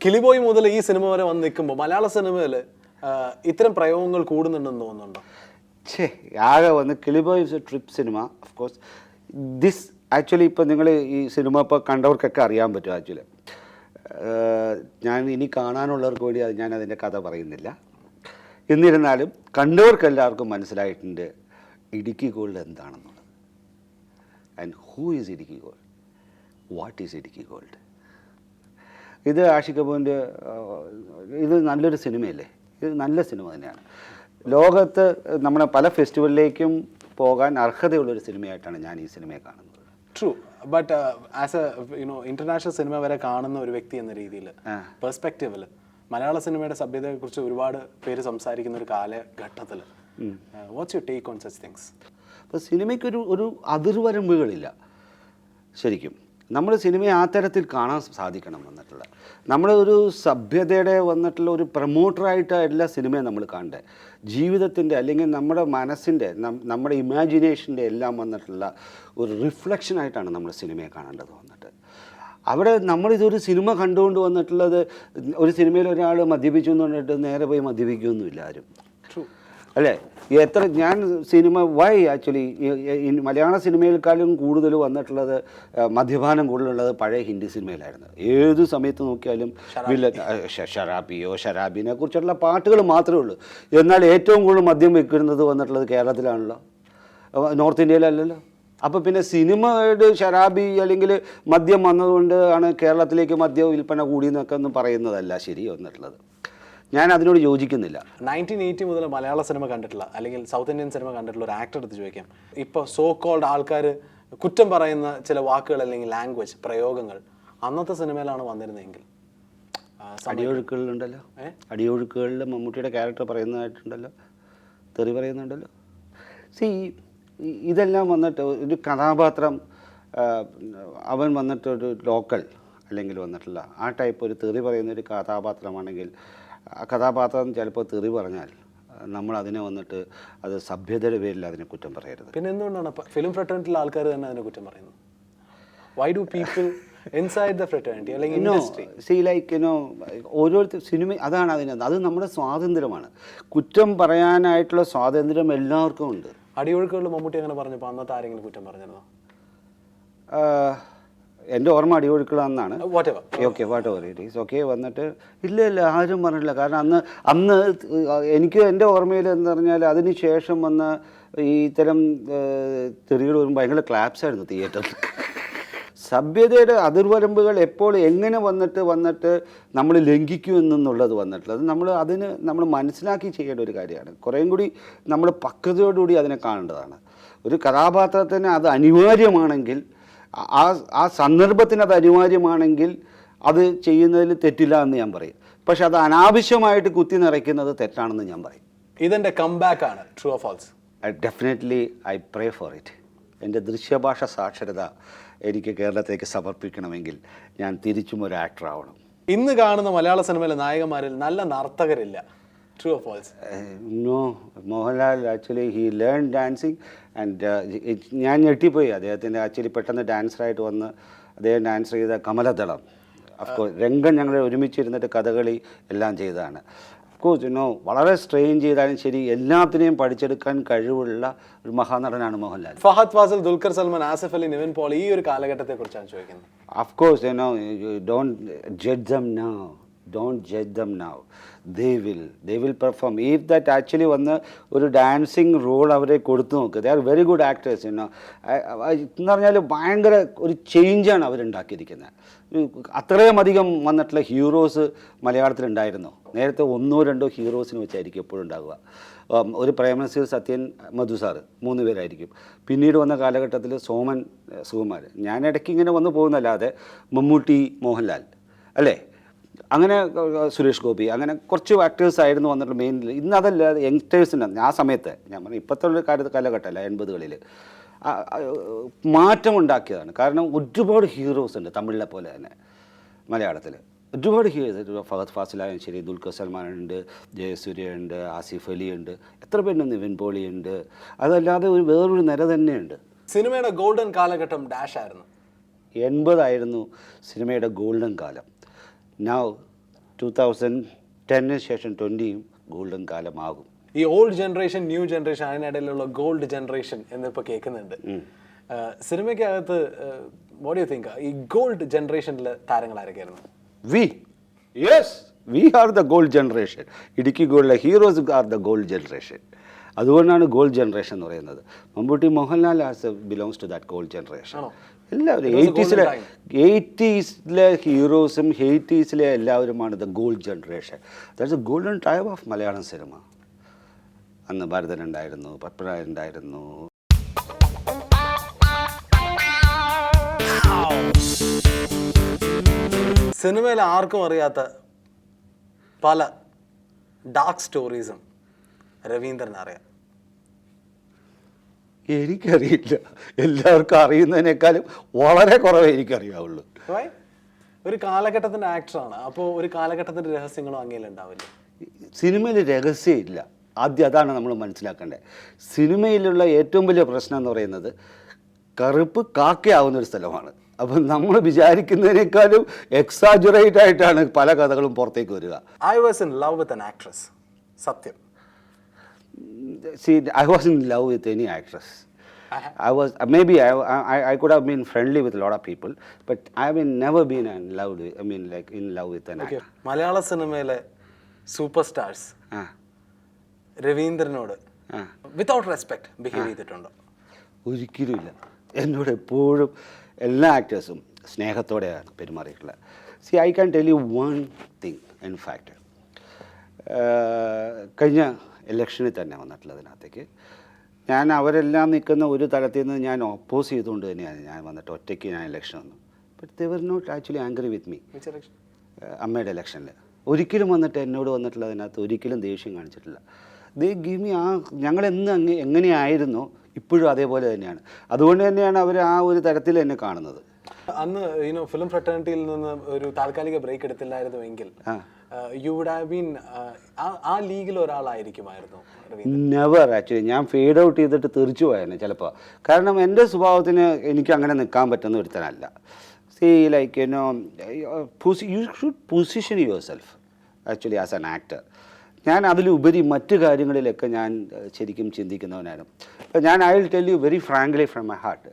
കിളിബോയ് മുതൽ ഈ സിനിമ വരെ വന്ന് നിൽക്കുമ്പോൾ മലയാള സിനിമയിൽ ഇത്തരം പ്രയോഗങ്ങൾ കൂടുന്നുണ്ടെന്ന് തോന്നുന്നുണ്ടോ? ആകെ വന്ന് കിളിബോയ് is a trip cinema. Of course this actually ഇപ്പോൾ നിങ്ങൾ ഈ സിനിമ ഇപ്പോൾ കണ്ടവർക്കൊക്കെ അറിയാൻ പറ്റും. ആക്ച്വലി ഞാൻ ഇനി കാണാനുള്ളവർക്ക് വേണ്ടി ഞാൻ അതിൻ്റെ കഥ പറയുന്നില്ല. എന്നിരുന്നാലും കണ്ടവർക്കെല്ലാവർക്കും മനസ്സിലായിട്ടുണ്ട് ഇടുക്കി ഗോൾഡ് എന്താണെന്നുള്ളത്. And who is Idukki gold, what is Idukki gold. ഇത് ആഷിഖ് കപൂറിൻ്റെ ഇത് നല്ലൊരു സിനിമയല്ലേ? ഇത് നല്ല സിനിമ തന്നെയാണ്. ലോകത്ത് നമ്മുടെ പല ഫെസ്റ്റിവലിലേക്കും പോകാൻ അർഹതയുള്ളൊരു സിനിമയായിട്ടാണ് ഞാൻ ഈ സിനിമയെ കാണുന്നത്. True, but as A international cinema വരെ കാണുന്ന ഒരു വ്യക്തി എന്ന രീതിയിൽ പെർസ്പെക്റ്റീവിൽ മലയാള സിനിമയുടെ സഭ്യതയെക്കുറിച്ച് ഒരുപാട് പേര് സംസാരിക്കുന്ന ഒരു കാലഘട്ടത്തിൽ what's your take on such things? അപ്പോൾ സിനിമയ്ക്കൊരു അതിർവരമ്പുകളില്ല. ശരിക്കും നമ്മൾ സിനിമയെ ആ തരത്തിൽ കാണാൻ സാധിക്കണം വന്നിട്ടുള്ള. നമ്മളൊരു സഭ്യതയുടെ വന്നിട്ടുള്ള ഒരു പ്രൊമോട്ടറായിട്ടല്ല സിനിമയെ നമ്മൾ കാണേണ്ടത്. ജീവിതത്തിൻ്റെ അല്ലെങ്കിൽ നമ്മുടെ മനസ്സിൻ്റെ നമ്മുടെ ഇമാജിനേഷൻ്റെ എല്ലാം വന്നിട്ടുള്ള ഒരു റിഫ്ലക്ഷനായിട്ടാണ് നമ്മൾ സിനിമയെ കാണേണ്ടത് വന്നിട്ട്. അവിടെ നമ്മളിതൊരു സിനിമ കണ്ടുകൊണ്ട് വന്നിട്ടുള്ളത് ഒരു സിനിമയിൽ ഒരാൾ മദ്യപിച്ചു എന്ന് പറഞ്ഞിട്ട് നേരെ പോയി മദ്യപിക്കുകയൊന്നുമില്ല ആരും, അല്ലേ? എത്ര ഞാൻ സിനിമ ആക്ച്വലി മലയാള സിനിമയിൽക്കാളും കൂടുതൽ വന്നിട്ടുള്ളത് മദ്യപാനം കൂടുതലുള്ളത് പഴയ ഹിന്ദി സിനിമയിലായിരുന്നു. ഏത് സമയത്ത് നോക്കിയാലും ഷരാബിനെ കുറിച്ചുള്ള പാട്ടുകൾ മാത്രമേ ഉള്ളൂ. എന്നാൽ ഏറ്റവും കൂടുതൽ മദ്യം വെക്കുന്നത് വന്നിട്ടുള്ളത് കേരളത്തിലാണല്ലോ, നോർത്ത് ഇന്ത്യയിലല്ലല്ലോ. അപ്പോൾ പിന്നെ സിനിമയുടെ ഷരാബി അല്ലെങ്കിൽ മദ്യം വന്നതുകൊണ്ട് ആണ് കേരളത്തിലേക്ക് മദ്യ വിൽപ്പന കൂടിയെന്നൊക്കെ ഒന്നും പറയുന്നതല്ല ശരി വന്നിട്ടുള്ളത്. ഞാൻ അതിനോട് യോജിക്കുന്നില്ല. 1980 മുതൽ മലയാള സിനിമ കണ്ടിട്ടുള്ള അല്ലെങ്കിൽ സൗത്ത് ഇന്ത്യൻ സിനിമ കണ്ടിട്ടുള്ള ഒരു ആക്ടർ എടുത്ത് ചോദിക്കാം, ഇപ്പോൾ സോ കോൾഡ് ആൾക്കാർ കുറ്റം പറയുന്ന ചില വാക്കുകൾ അല്ലെങ്കിൽ ലാംഗ്വേജ് പ്രയോഗങ്ങൾ അന്നത്തെ സിനിമയിലാണ് വന്നിരുന്നതെങ്കിൽ അടിയൊഴുക്കുകളുണ്ടല്ലോ, അടിയൊഴുക്കുകളിൽ മമ്മൂട്ടിയുടെ ക്യാരക്ടർ പറയുന്നതായിട്ടുണ്ടല്ലോ, തെറി പറയുന്നുണ്ടല്ലോ. ഇതെല്ലാം വന്നിട്ട് ഒരു കഥാപാത്രം അവൻ വന്നിട്ട് ഒരു ലോക്കൽ അല്ലെങ്കിൽ വന്നിട്ടുള്ള ആ ടൈപ്പ് ഒരു തെറി പറയുന്ന ഒരു കഥാപാത്രമാണെങ്കിൽ ആ കഥാപാത്രം ചിലപ്പോൾ തെറി പറഞ്ഞാൽ നമ്മൾ അതിനെ വന്നിട്ട് അത് സഭ്യതയുടെ പേരിൽ അതിനെ കുറ്റം പറയരുത്. പിന്നെ എന്തുകൊണ്ടാണ് ഫിലിം ഫ്രട്ടേണിറ്റിയിലെ ആൾക്കാർ തന്നെ അതിനെ കുറ്റം പറയുന്നത്? Why do people inside the fraternity അല്ലെങ്കിൽ ഇൻഡസ്ട്രി ഓരോരുത്തർ സിനിമ അതാണ് അത് നമ്മുടെ സ്വാതന്ത്ര്യമാണ്. കുറ്റം പറയാനായിട്ടുള്ള സ്വാതന്ത്ര്യം എല്ലാവർക്കും ഉണ്ട്. അടിയൊഴുക്കുകളിൽ മമ്മൂട്ടി അങ്ങനെ പറഞ്ഞപ്പോൾ അന്നത്തെ ആരെങ്കിലും കുറ്റം പറഞ്ഞിരുന്നോ? എൻ്റെ ഓർമ്മ അടിയൊഴുക്കളാണെന്നാണ്. Okay whatever it is okay വന്നിട്ട് ഇല്ല ആരും പറഞ്ഞിട്ടില്ല. കാരണം അന്ന് എനിക്ക് എൻ്റെ ഓർമ്മയിൽ എന്ന് പറഞ്ഞാൽ അതിന് ശേഷം വന്ന ഈ ഇത്തരം തെറികൾ വരുമ്പോൾ ഭയങ്കര ക്ലാപ്സ് ആയിരുന്നു തിയേറ്ററിൽ. സഭ്യതയുടെ അതിർവരമ്പുകൾ എപ്പോൾ എങ്ങനെ വന്നിട്ട് നമ്മൾ ലംഘിക്കുമെന്നുള്ളത് വന്നിട്ടുള്ളത് നമ്മൾ മനസ്സിലാക്കി ചെയ്യേണ്ട ഒരു കാര്യമാണ്. കുറേയും കൂടി നമ്മൾ പക്വതയോടുകൂടി അതിനെ കാണേണ്ടതാണ്. ഒരു കഥാപാത്രത്തിന് അത് അനിവാര്യമാണെങ്കിൽ ആ സന്ദർഭത്തിന് അത് അനിവാര്യമാണെങ്കിൽ അത് ചെയ്യുന്നതിൽ തെറ്റില്ല എന്ന് ഞാൻ പറയും. പക്ഷെ അത് അനാവശ്യമായിട്ട് കുത്തി നിറയ്ക്കുന്നത് തെറ്റാണെന്ന് ഞാൻ പറയും. ഇതെൻ്റെ കംബാക്ക് ആണ്. True or false? Definitely I pray for it. എൻ്റെ ദൃശ്യഭാഷ സാക്ഷരത എനിക്ക് കേരളത്തിലേക്ക് സമർപ്പിക്കണമെങ്കിൽ ഞാൻ തിരിച്ചും ഒരു ആക്ടർ ആവണം. ഇന്ന് കാണുന്ന മലയാള സിനിമയിലെ നായകന്മാരിൽ നല്ല നർത്തകരില്ല. True or false? No, Mohanlal actually he learn dancing and ഞാൻ ഞെട്ടിപ്പോയി. അദ്ദേഹത്തിൻ്റെ ആക്ച്വലി പെട്ടെന്ന് ഡാൻസറായിട്ട് വന്ന് അദ്ദേഹം ഡാൻസ് ചെയ്ത കമലദളം. അഫ്കോഴ്സ് രംഗം ഞങ്ങൾ ഒരുമിച്ചിരുന്നിട്ട് കഥകളി എല്ലാം ചെയ്തതാണ്. അഫ്കോഴ്സ് വളരെ സ്ട്രെയിൻ ചെയ്താലും ശരി എല്ലാത്തിനെയും പഠിച്ചെടുക്കാൻ കഴിവുള്ള ഒരു മഹാനടനാണ് മോഹൻലാൽ. ഫഹദ് ഫാസിൽ, ദുൽഖർ സൽമാൻ, ആസിഫ് അലി, നിവിൻ പോളി ഈ ഒരു കാലഘട്ടത്തെക്കുറിച്ചാണ് ചോദിക്കുന്നത്. Of course don't judge them now. They will perform. If that actually വന്ന് ഒരു ഡാൻസിങ് റോൾ അവരെ കൊടുത്തു നോക്കുക, ദേ ആർ വെരി ഗുഡ് ആക്ടേഴ്സ്. എന്ന് പറഞ്ഞാൽ ഭയങ്കര ഒരു ചേഞ്ചാണ് അവരുണ്ടാക്കിയിരിക്കുന്നത്. അത്രയും അധികം വന്നിട്ടുള്ള ഹീറോസ് മലയാളത്തിലുണ്ടായിരുന്നു. നേരത്തെ 1-2 ഹീറോസിന് വെച്ചായിരിക്കും എപ്പോഴും ഉണ്ടാകുക. ഒരു പ്രേമനസീർ, സത്യൻ, മധു സാറ് 3 പേരായിരിക്കും. പിന്നീട് വന്ന കാലഘട്ടത്തിൽ സോമൻ, സുകുമാർ, ഞാൻ ഇടയ്ക്ക് ഇങ്ങനെ വന്നു പോകുന്നല്ലാതെ മമ്മൂട്ടി, മോഹൻലാൽ അല്ലേ, അങ്ങനെ സുരേഷ് ഗോപി, അങ്ങനെ കുറച്ച് ആക്ടേഴ്സ് ആയിരുന്നു വന്നിട്ടുള്ള മെയിനിൽ. ഇന്ന് അതല്ല, യങ്സ്റ്റേഴ്സിന് ആ സമയത്ത് ഞാൻ പറഞ്ഞു ഇപ്പോഴത്തെ ഒരു കാലഘട്ടമല്ല 80കളിൽ മാറ്റമുണ്ടാക്കിയതാണ്. കാരണം ഒരുപാട് ഹീറോസ് ഉണ്ട് തമിഴിലെ പോലെ തന്നെ മലയാളത്തിൽ. ഒരുപാട് ഹീറോസ്, ഫഹദ് ഫാസിലായാലും ശരി, ദുൽഖർ സൽമാൻ ഉണ്ട്, ജയസൂര്യ ഉണ്ട്, ആസിഫ് അലി ഉണ്ട്, എത്ര പേരുണ്ട്, നിവിൻ പോളി ഉണ്ട്. അതല്ലാതെ വേറൊരു നിര തന്നെയുണ്ട്. സിനിമയുടെ ഗോൾഡൻ കാലഘട്ടം ഡാഷ് ആയിരുന്നു. 80 ആയിരുന്നു സിനിമയുടെ ഗോൾഡൻ കാലം. Now 2010 ശേഷം 20 ഗോൾഡൻ കാലമാകും. ഈ ഓൾഡ് ജനറേഷൻ, ന്യൂ ജനറേഷൻ, അതിനിടയിലുള്ള ഗോൾഡ് ജനറേഷൻ എന്നിപ്പോൾ കേൾക്കുന്നുണ്ട്. സിനിമയ്ക്കകത്ത് വാട്ട് യു തിങ്ക് ഈ ഗോൾഡ് ജനറേഷനിലെ താരങ്ങൾ ആരൊക്കെയായിരുന്നു? We are the gold generation. Idukki ഗോൾഡിലെ heroes are the gold generation. അതുകൊണ്ടാണ് ഗോൾഡ് ജനറേഷൻ എന്ന് പറയുന്നത്. Mammootty, Mohanlal belongs to that gold generation. എല്ലാവരും 80s ഹീറോസും 80s എല്ലാവരുമാണ് the gold generation. That's a golden time of Malayalam cinema. അന്ന് ഭരതൻ ഉണ്ടായിരുന്നു, പത്മരാജൻ ഉണ്ടായിരുന്നു. സിനിമയിൽ ആർക്കും അറിയാത്ത പല ഡാർക്ക് സ്റ്റോറീസും രവീന്ദ്രൻ അറിയാം. എനിക്കറിയില്ല. എല്ലാവർക്കും അറിയുന്നതിനേക്കാളും വളരെ കുറവേ എനിക്കറിയാവുള്ളൂ. ഒരു കാലഘട്ടത്തിൻ്റെ ആക്ടറാണ്, അപ്പോൾ ഒരു കാലഘട്ടത്തിൻ്റെ രഹസ്യങ്ങളും അങ്ങനെയുണ്ടാവില്ല. സിനിമയിൽ രഹസ്യമില്ല. ആദ്യം അതാണ് നമ്മൾ മനസ്സിലാക്കേണ്ടത്. സിനിമയിലുള്ള ഏറ്റവും വലിയ പ്രശ്നം എന്ന് പറയുന്നത് കറുപ്പ് കാക്കയാവുന്നൊരു സ്ഥലമാണ്. അപ്പം നമ്മൾ വിചാരിക്കുന്നതിനേക്കാളും എക്സാജുറേറ്റ് ആയിട്ടാണ് പല കഥകളും പുറത്തേക്ക് വരിക. I was in love with an actress. സത്യം. See, I wasn't in love with any actress. I was maybe I could have been friendly with a lot of people, but I have never been in love with, in love with an actor. മലയാള സിനിമയിലെ super stars രവീന്ദ്രനോട് without respect behave ചെയ്തിട്ടുണ്ടോ? ഒരിക്കലുമില്ല. എന്നോട് എപ്പോഴും എല്ലാ ആക്ടേഴ്സും സ്നേഹത്തോടെയാണ് പെരുമാറിയിട്ടുള്ളത്. I can tell you one thing. In fact കഴിഞ്ഞ ഇലക്ഷനിൽ തന്നെ വന്നിട്ടുള്ളതിനകത്തേക്ക് ഞാൻ അവരെല്ലാം നിൽക്കുന്ന ഒരു തലത്തിൽ നിന്ന് ഞാൻ ഓപ്പോസ് ചെയ്തുകൊണ്ട് തന്നെയാണ് ഞാൻ വന്നിട്ട് ഒറ്റയ്ക്ക് ഞാൻ ഇലക്ഷൻ വന്നു. But they were not actually angry with me. അമ്മയുടെ ഇലക്ഷനിൽ ഒരിക്കലും വന്നിട്ട് എന്നോട് വന്നിട്ടുള്ളതിനകത്ത് ഒരിക്കലും ദേഷ്യം കാണിച്ചിട്ടില്ല. ദേ ഗിവ് മീ ഞങ്ങളെന്ന് എങ്ങനെയായിരുന്നോ ഇപ്പോഴും അതേപോലെ തന്നെയാണ്. അതുകൊണ്ട് തന്നെയാണ് അവർ ആ ഒരു തരത്തിൽ എന്നെ കാണുന്നത്. അന്ന് ഫിലിം ഫ്രട്ടേണിറ്റിയിൽ നിന്ന് ഒരു താൽക്കാലിക ബ്രേക്ക് എടുത്തില്ലായിരുന്നുവെങ്കിൽ യു വുഡ് ഹാവ് ബീൻ ആ ലീഗിൽ ഒരാളായിരിക്കുമായിരുന്നു. നെവർ. ആക്ച്വലി ഞാൻ ഫെയ്ഡ് ഔട്ട് ചെയ്തിട്ട് തെറിച്ചു പോയേനെ ചിലപ്പോൾ. കാരണം എൻ്റെ സ്വഭാവത്തിന് എനിക്ക് അങ്ങനെ നിൽക്കാൻ പറ്റുന്ന ഒരുത്തനല്ല. See like you should position yourself actually as an actor. ഞാൻ അതിലുപരി മറ്റു കാര്യങ്ങളിലൊക്കെ ഞാൻ ശരിക്കും ചിന്തിക്കുന്നവനായിരുന്നു. ഞാൻ I will tell you very frankly from my heart.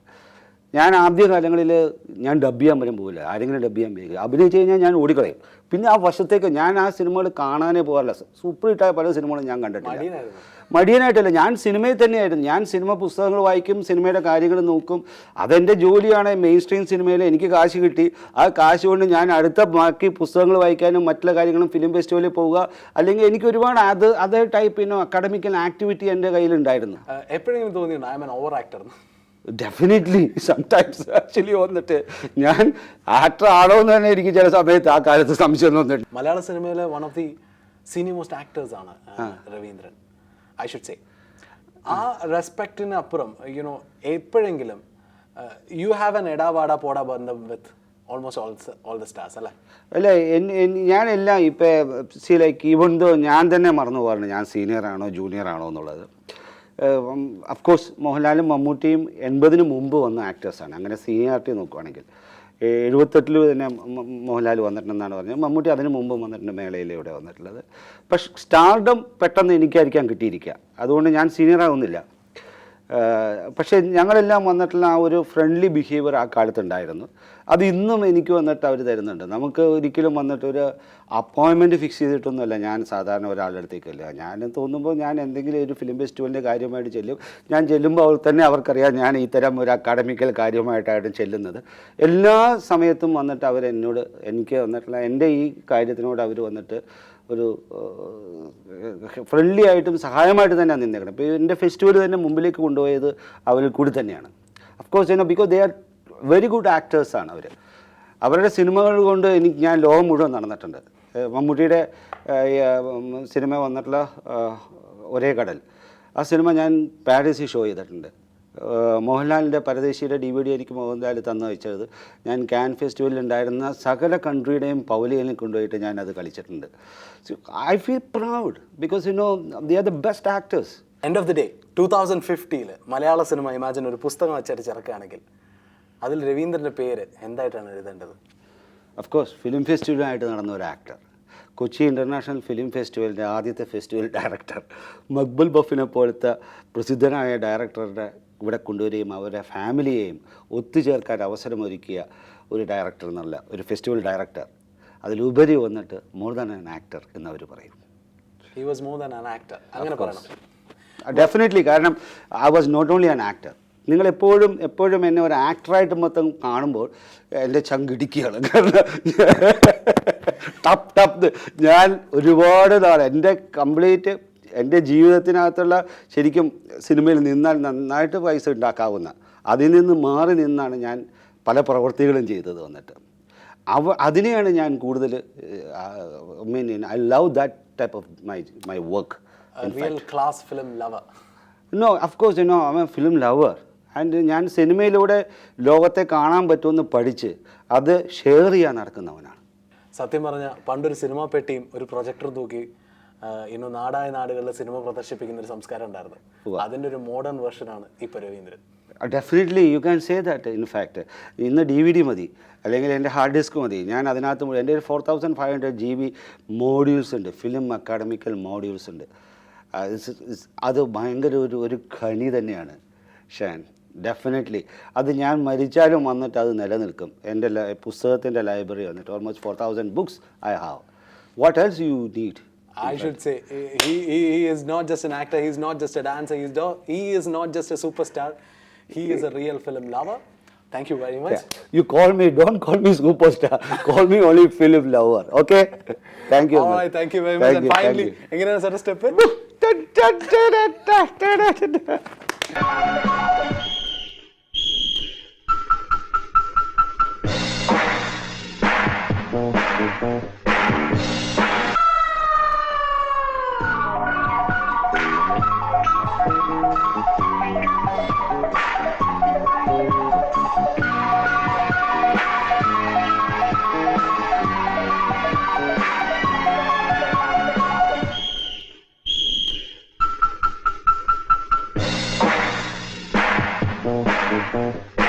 ഞാൻ ആദ്യകാലങ്ങളിൽ ഞാൻ ഡബ് ചെയ്യാൻ വരും പോകില്ല. ആരെങ്കിലും ഡബ് ചെയ്യാൻ പോയില്ല, അഭിനയിച്ച് കഴിഞ്ഞാൽ ഞാൻ ഓടിക്കളയും. പിന്നെ ആ വർഷത്തേക്ക് ഞാൻ ആ സിനിമകൾ കാണാനേ പോകാറില്ല. സൂപ്പർ ഹിറ്റായ പല സിനിമകളും ഞാൻ കണ്ടിട്ടില്ല. മടിയനായിട്ടല്ല, ഞാൻ സിനിമയിൽ തന്നെയായിരുന്നു. ഞാൻ സിനിമ പുസ്തകങ്ങൾ വായിക്കും, സിനിമയുടെ കാര്യങ്ങൾ നോക്കും. അതെൻ്റെ ജോലിയാണ്. മെയിൻ സ്ട്രീം സിനിമയിൽ എനിക്ക് കാശ് കിട്ടി. ആ കാശ് കൊണ്ട് ഞാൻ അടുത്ത ബാക്കി പുസ്തകങ്ങൾ വായിക്കാനും മറ്റുള്ള കാര്യങ്ങളും ഫിലിം ഫെസ്റ്റിവലിൽ പോവുക. അല്ലെങ്കിൽ എനിക്ക് ഒരുപാട് അതേ ടൈപ്പ് അക്കാഡമിക്കൽ ആക്ടിവിറ്റി എൻ്റെ കയ്യിലുണ്ടായിരുന്നു. എപ്പോഴെങ്കിലും തോന്നിയുണ്ടോ I am an over actor? Definitely. Sometimes actually വന്നിട്ട് ഞാൻ ആക്ടർ ആണോ എന്ന് തന്നെ എനിക്ക് ചില സമയത്ത് ആ കാലത്ത് സംശയം തോന്നിട്ടുണ്ട്. മലയാള സിനിമയിലെ one of the senior most actors ആണ് രവീന്ദ്രൻ, ഐ ഷുഡ് സേ. ആ റെസ്പെക്റ്റിന് അപ്പുറം എപ്പോഴെങ്കിലും യു ഹാവ് എൻ എടാവാട പോടാ ബന്ധം വിത്ത് ഓൾമോസ്റ്റ് ഓൾ ദ സ്റ്റാർസ് അല്ലേ? അല്ലേ, ഞാനെല്ലാം ഇപ്പം ലൈക്ക് ഈവൻ ദോ ഞാൻ തന്നെ മറന്നു പോകാറുണ്ട് ഞാൻ സീനിയർ ആണോ ജൂനിയർ ആണോ എന്നുള്ളത്. അഫ്കോഴ്സ് മോഹൻലാലും മമ്മൂട്ടിയും 80-ന് മുമ്പ് വന്ന ആക്ടേഴ്സാണ്. അങ്ങനെ സീനിയോറിറ്റി നോക്കുകയാണെങ്കിൽ 78-ൽ തന്നെ മോഹൻലാൽ വന്നിട്ടുണ്ടെന്നാണ് പറഞ്ഞത്. മമ്മൂട്ടി അതിന് മുമ്പ് വന്നിട്ടുണ്ട്, മേളയിലൂടെ വന്നിട്ടുള്ളത്. പക്ഷെ സ്റ്റാർഡം പെട്ടെന്ന് എനിക്കായിരിക്കാം കിട്ടിയിരിക്കുക. അതുകൊണ്ട് ഞാൻ സീനിയർ ആവുന്നില്ല. പക്ഷേ ഞങ്ങളെല്ലാം വന്നിട്ടുള്ള ആ ഒരു ഫ്രണ്ട്ലി ബിഹേവിയർ ആ കാലത്തുണ്ടായിരുന്നു. അത് ഇന്നും എനിക്ക് വന്നിട്ട് അവർ തരുന്നുണ്ട്. നമുക്ക് ഒരിക്കലും വന്നിട്ട് ഒരു അപ്പോയിൻമെൻറ്റ് ഫിക്സ് ചെയ്തിട്ടൊന്നുമല്ല ഞാൻ സാധാരണ ഒരാളുടെ അടുത്തേക്കല്ല. ഞാൻ തോന്നുമ്പോൾ ഞാൻ എന്തെങ്കിലും ഒരു ഫിലിം ഫെസ്റ്റിവലിൻ്റെ കാര്യമായിട്ട് ചെല്ലും. ഞാൻ ചെല്ലുമ്പോൾ അവർ തന്നെ അവർക്കറിയാം ഞാൻ ഇത്തരം ഒരു അക്കാഡമിക്കൽ കാര്യമായിട്ടാണ് ചെല്ലുന്നത്. എല്ലാ സമയത്തും വന്നിട്ട് അവരെന്നോട് എനിക്ക് വന്നിട്ടുള്ള എൻ്റെ ഈ കാര്യത്തിനോട് അവർ വന്നിട്ട് ഒരു ഫ്രണ്ട്ലി ആയിട്ടും സഹായമായിട്ട് തന്നെയാണ് നിന്നേക്കണം. ഇപ്പോൾ എൻ്റെ ഫെസ്റ്റിവൽ തന്നെ മുമ്പിലേക്ക് കൊണ്ടുപോയത് അവരിൽ കൂടി തന്നെയാണ്. Of course because they are very good ആക്ടേഴ്സാണ് അവർ. അവരുടെ സിനിമകൾ കൊണ്ട് ഞാൻ ലോകം മുഴുവൻ നടന്നിട്ടുണ്ട്. മമ്മൂട്ടിയുടെ സിനിമ വന്നിട്ടുള്ള ഒരേ കടൽ, ആ സിനിമ ഞാൻ പാരീസിൽ ഷോ ചെയ്തിട്ടുണ്ട്. മോഹൻലാലിൻ്റെ പരദേശിയുടെ DVD എനിക്ക് മോഹൻലാൽ തന്നു വെച്ചത് ഞാൻ കാൻ ഫെസ്റ്റിവലിൽ ഉണ്ടായിരുന്ന സകല കൺട്രിയുടെയും പവലിയനിൽ കൊണ്ടുപോയിട്ട് ഞാൻ അത് കളിച്ചിട്ടുണ്ട്. I feel proud because they are the best actors. End of the day 2050 Malayala cinema imagine ഒരു പുസ്തകം അച്ചടിച്ചിറക്കുകയാണെങ്കിൽ അതിൽ രവീന്ദ്രൻ്റെ പേര് എന്തായിട്ടാണ് എഴുതേണ്ടത്? ഓഫ് കോഴ്സ് ഫിലിം ഫെസ്റ്റിവലുമായിട്ട് നടന്ന ഒരു ആക്ടർ, കൊച്ചി ഇൻ്റർനാഷണൽ ഫിലിം ഫെസ്റ്റിവലിൻ്റെ ആദ്യത്തെ ഫെസ്റ്റിവൽ ഡയറക്ടർ മക്ബുൽ ബഫിനെ പോലത്തെ പ്രസിദ്ധനായ ഡയറക്ടറുടെ ഇവിടെ കൊണ്ടുവരികയും അവരുടെ ഫാമിലിയെയും ഒത്തുചേർക്കാൻ അവസരമൊരുക്കിയ ഒരു ഡയറക്ടർ എന്നല്ല, ഒരു ഫെസ്റ്റിവൽ ഡയറക്ടർ. അതിലുപരി വന്നിട്ട് മോർ ദാൻ ആൻ ആക്ടർ എന്നവർ പറയും. He was more than an actor. അങ്ങനെ പറയണം. ഡെഫിനറ്റ്ലി. കാരണം I was not only an actor. നിങ്ങൾ എപ്പോഴും എന്നെ ഒരു ആക്ടറായിട്ട് മൊത്തം കാണുമ്പോൾ എൻ്റെ ചങ്കിടിക്കുകയാണ്. കാരണം ടപ്പ് ഞാൻ ഒരുപാട് നാൾ എൻ്റെ ജീവിതത്തിനകത്തുള്ള ശരിക്കും സിനിമയിൽ നിന്നാൽ നന്നായിട്ട് പൈസ ഉണ്ടാക്കാവുന്ന അതിൽ നിന്ന് മാറി നിന്നാണ് ഞാൻ പല പ്രവൃത്തികളും ചെയ്തത്. വന്നിട്ട് അതിനെയാണ് ഞാൻ കൂടുതൽ I love that type of my work. Real class film lover. No, of course I am a film lover. And ഞാൻ സിനിമയിലൂടെ ലോകത്തെ കാണാൻ പറ്റുമെന്ന് പഠിച്ച് അത് ഷെയർ ചെയ്യാൻ നടക്കുന്നവനാണ്. സത്യം പറഞ്ഞാൽ പണ്ടൊരു സിനിമ പെട്ടിയും ഒരു പ്രൊജക്ടർ തൂക്കി ഇന്ന് നാടായ നാടുകളിൽ സിനിമ പ്രദർശിപ്പിക്കുന്ന ഒരു സംസ്കാരം ഉണ്ടായിരുന്നു. അതിൻ്റെ ഒരു മോഡേൺ വെർഷനാണ് ഇപ്പോൾ Raveendran. Definitely you can say that. In fact ഇന്ന് DVD മതി, അല്ലെങ്കിൽ എൻ്റെ ഹാർഡ് ഡിസ്ക് മതി. ഞാൻ അതിനകത്ത് എൻ്റെ 4500 GB മോഡ്യൂൾസ് ഉണ്ട്, ഫിലിം അക്കാഡമിക്കൽ മോഡ്യൂൾസ് ഉണ്ട്. അത് ഭയങ്കര ഒരു ഖനി തന്നെയാണ് ഷാൻ. ഡെഫിനറ്റ്ലി അത് ഞാൻ മരിച്ചാലും വന്നിട്ട് അത് നിലനിൽക്കും. എൻ്റെ പുസ്തകത്തിൻ്റെ ലൈബ്രറി വന്നിട്ട് almost 4000 books I have. What else you need? I should say he is not just an actor, he is not just a dancer, he is not just a superstar, he is a real film lover. Thank you very much. Yeah. You don't call me superstar, call me only film lover, okay? Thank you. All right, thank you very much. And finally, എങ്ങനെയാണ് sir step? Thank you.